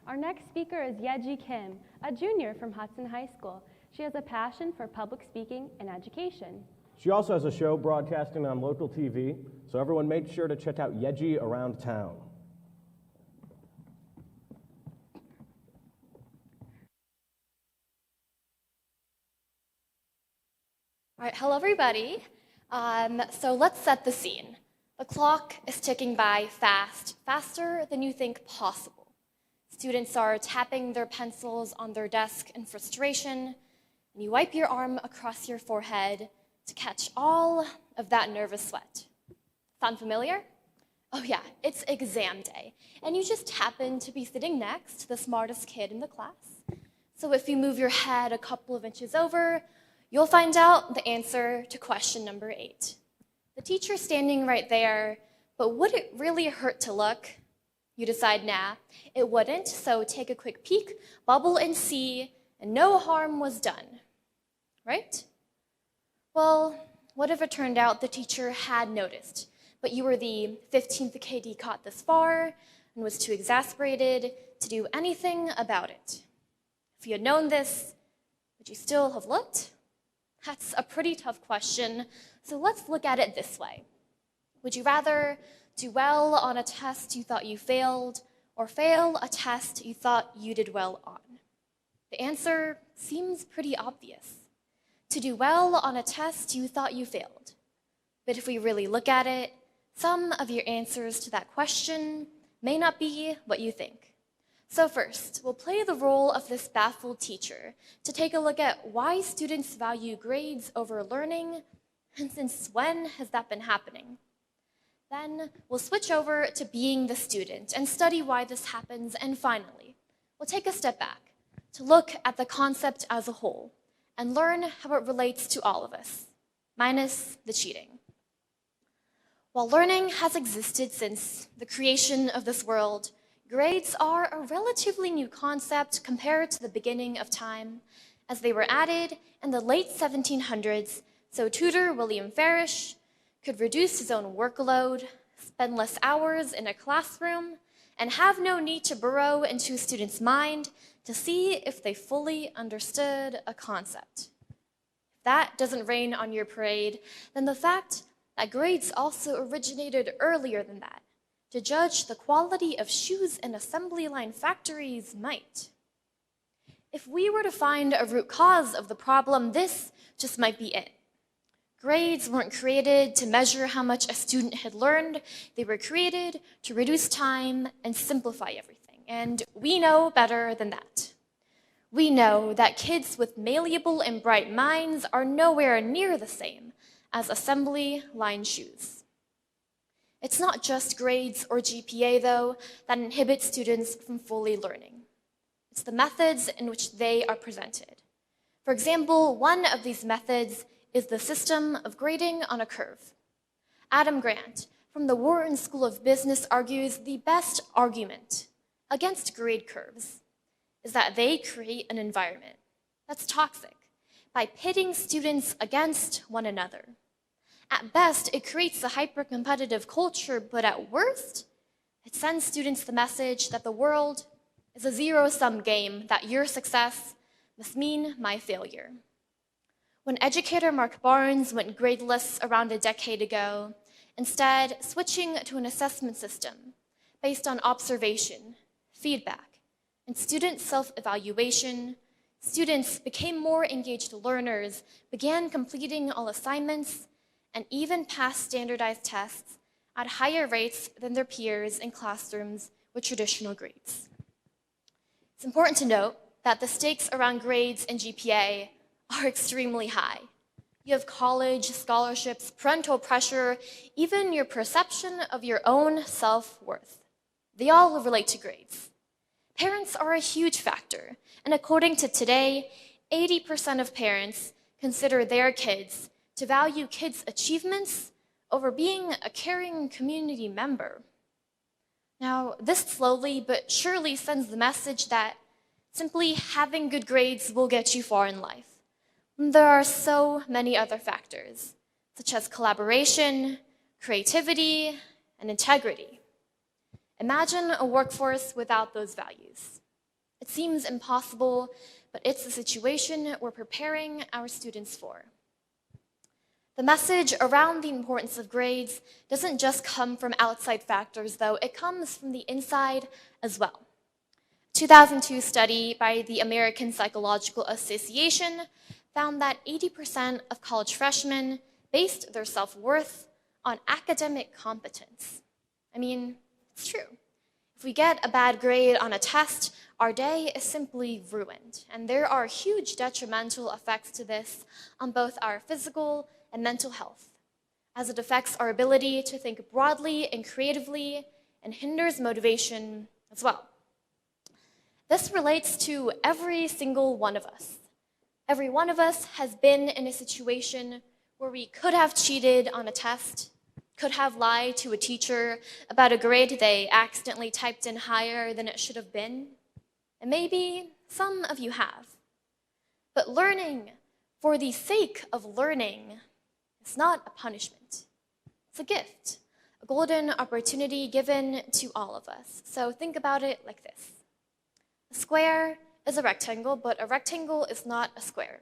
Our next speaker is Yeji Kim, a junior from Hudson High School. She has a passion for public speaking and education. She also has a show broadcasting on local TV, so everyone make sure to check out Yeji Around Town. All right, hello everybody. So let's set the scene. The clock is ticking by fast, faster than you think possible. Students are tapping their pencils on their desk in frustration, and you wipe your arm across your forehead to catch all of that nervous sweat. Sound familiar? Oh yeah, it's exam day, and you just happen to be sitting next to the smartest kid in the class. So if you move your head a couple of inches over, you'll find out the answer to question number 8. The teacher's standing right there, but would it really hurt to look? You decide, nah, it wouldn't, so take a quick peek, bubble and see, and no harm was done. Right? Well, what if it turned out the teacher had noticed, but you were the 15th KD caught this far and was too exasperated to do anything about it? If you had known this, would you still have looked? That's a pretty tough question, so let's look at it this way. Would you rather do well on a test you thought you failed, or fail a test you thought you did well on? The answer seems pretty obvious. To do well on a test you thought you failed. But if we really look at it, some of your answers to that question may not be what you think. So first, we'll play the role of this baffled teacher to take a look at why students value grades over learning, and since when has that been happening? Then we'll switch over to being the student and study why this happens, and finally, we'll take a step back to look at the concept as a whole and learn how it relates to all of us, minus the cheating. While learning has existed since the creation of this world, grades are a relatively new concept compared to the beginning of time, as they were added in the late 1700s, so tutor William Farish could reduce his own workload, spend less hours in a classroom, and have no need to burrow into a student's mind to see if they fully understood a concept. If that doesn't rain on your parade, then the fact that grades also originated earlier than that, to judge the quality of shoes in assembly line factories, might. If we were to find a root cause of the problem, this just might be it. Grades weren't created to measure how much a student had learned. They were created to reduce time and simplify everything. And we know better than that. We know that kids with malleable and bright minds are nowhere near the same as assembly line shoes. It's not just grades or GPA, though, that inhibit students from fully learning. It's the methods in which they are presented. For example, one of these methods is the system of grading on a curve. Adam Grant from the Wharton School of Business argues the best argument against grade curves is that they create an environment that's toxic by pitting students against one another. At best, it creates a hyper-competitive culture, but at worst, it sends students the message that the world is a zero-sum game, that your success must mean my failure. When educator Mark Barnes went gradeless around a decade ago, instead switching to an assessment system based on observation, feedback, and student self-evaluation, students became more engaged learners, began completing all assignments, and even passed standardized tests at higher rates than their peers in classrooms with traditional grades. It's important to note that the stakes around grades and GPA are extremely high. You have college, scholarships, parental pressure, even your perception of your own self-worth. They all relate to grades. Parents are a huge factor, and according to Today, 80% of parents consider their kids to value kids' achievements over being a caring community member. Now, this slowly but surely sends the message that simply having good grades will get you far in life. There are so many other factors, such as collaboration, creativity, and integrity. Imagine a workforce without those values. It seems impossible, but it's the situation we're preparing our students for. The message around the importance of grades doesn't just come from outside factors, though. It comes from the inside as well. A 2002 study by the American Psychological Association found that 80% of college freshmen based their self-worth on academic competence. I mean, it's true. If we get a bad grade on a test, our day is simply ruined. And there are huge detrimental effects to this on both our physical and mental health, as it affects our ability to think broadly and creatively and hinders motivation as well. This relates to every single one of us. Every one of us has been in a situation where we could have cheated on a test, could have lied to a teacher about a grade they accidentally typed in higher than it should have been. And maybe some of you have. But learning for the sake of learning is not a punishment. It's a gift, a golden opportunity given to all of us. So think about it like this. A square is a rectangle, but a rectangle is not a square.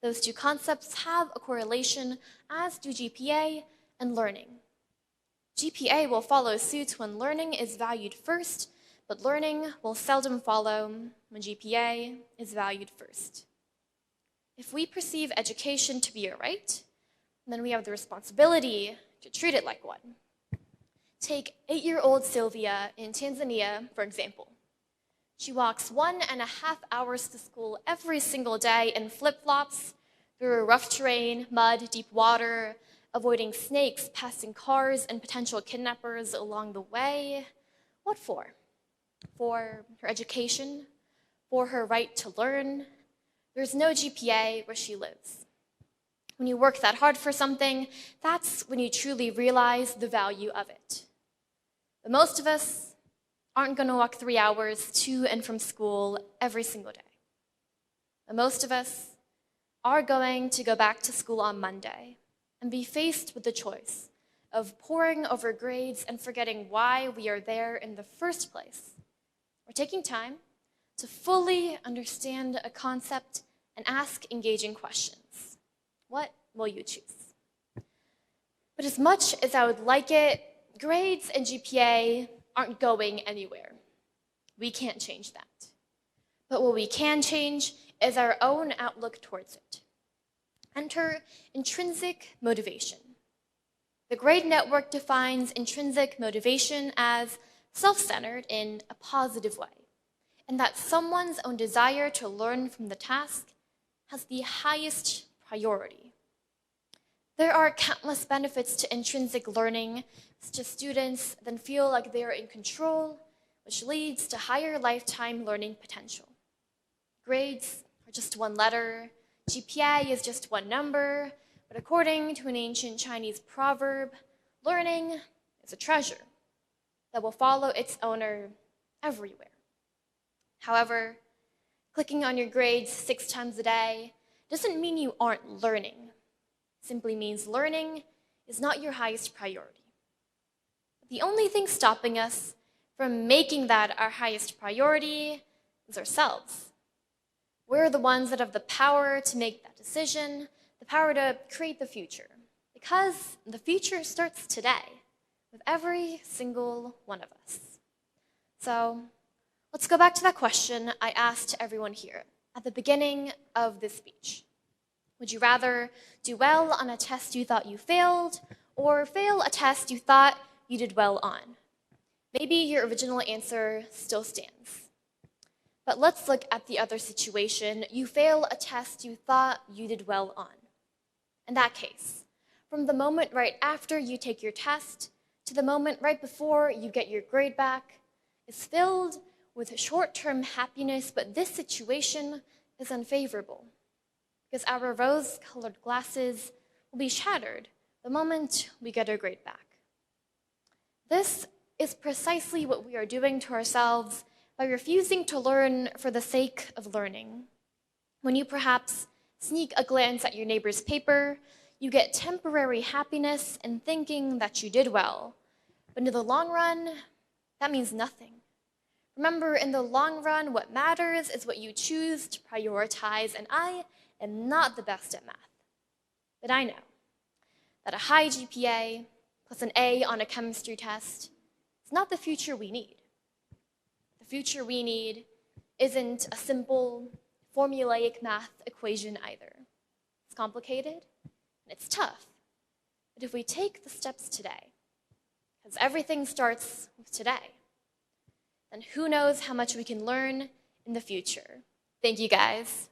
Those two concepts have a correlation, as do GPA and learning. GPA will follow suit when learning is valued first, but learning will seldom follow when GPA is valued first. If we perceive education to be a right, then we have the responsibility to treat it like one. Take 8-year-old Sylvia in Tanzania, for example. She walks 1.5 hours to school every single day in flip-flops through rough terrain, mud, deep water, avoiding snakes, passing cars, and potential kidnappers along the way. What for? For her education? For her right to learn? There's no GPA where she lives. When you work that hard for something, that's when you truly realize the value of it. But most of us aren't going to walk 3 hours to and from school every single day. And most of us are going to go back to school on Monday and be faced with the choice of poring over grades and forgetting why we are there in the first place, or taking time to fully understand a concept and ask engaging questions. What will you choose? But as much as I would like it, grades and GPA aren't going anywhere. We can't change that. But what we can change is our own outlook towards it. Enter intrinsic motivation. The grade network defines intrinsic motivation as self-centered in a positive way, and that someone's own desire to learn from the task has the highest priority. There are countless benefits to intrinsic learning, such as students then feel like they are in control, which leads to higher lifetime learning potential. Grades are just one letter, GPA is just one number, but according to an ancient Chinese proverb, learning is a treasure that will follow its owner everywhere. However, clicking on your grades 6 times a day doesn't mean you aren't learning. It simply means learning is not your highest priority. The only thing stopping us from making that our highest priority is ourselves. We're the ones that have the power to make that decision, the power to create the future. Because the future starts today with every single one of us. So let's go back to that question I asked everyone here at the beginning of this speech. Would you rather do well on a test you thought you failed, or fail a test you thought you did well on? Maybe your original answer still stands. But let's look at the other situation. You fail a test you thought you did well on. In that case, from the moment right after you take your test to the moment right before you get your grade back is filled with short-term happiness, but this situation is unfavorable because our rose-colored glasses will be shattered the moment we get our grade back. This is precisely what we are doing to ourselves by refusing to learn for the sake of learning. When you perhaps sneak a glance at your neighbor's paper, you get temporary happiness in thinking that you did well. But in the long run, that means nothing. Remember, in the long run, what matters is what you choose to prioritize, and I am not the best at math. But I know that a high GPA plus an A on a chemistry test is not the future we need. The future we need isn't a simple, formulaic math equation either. It's complicated, and it's tough. But if we take the steps today, because everything starts with today, then who knows how much we can learn in the future. Thank you, guys.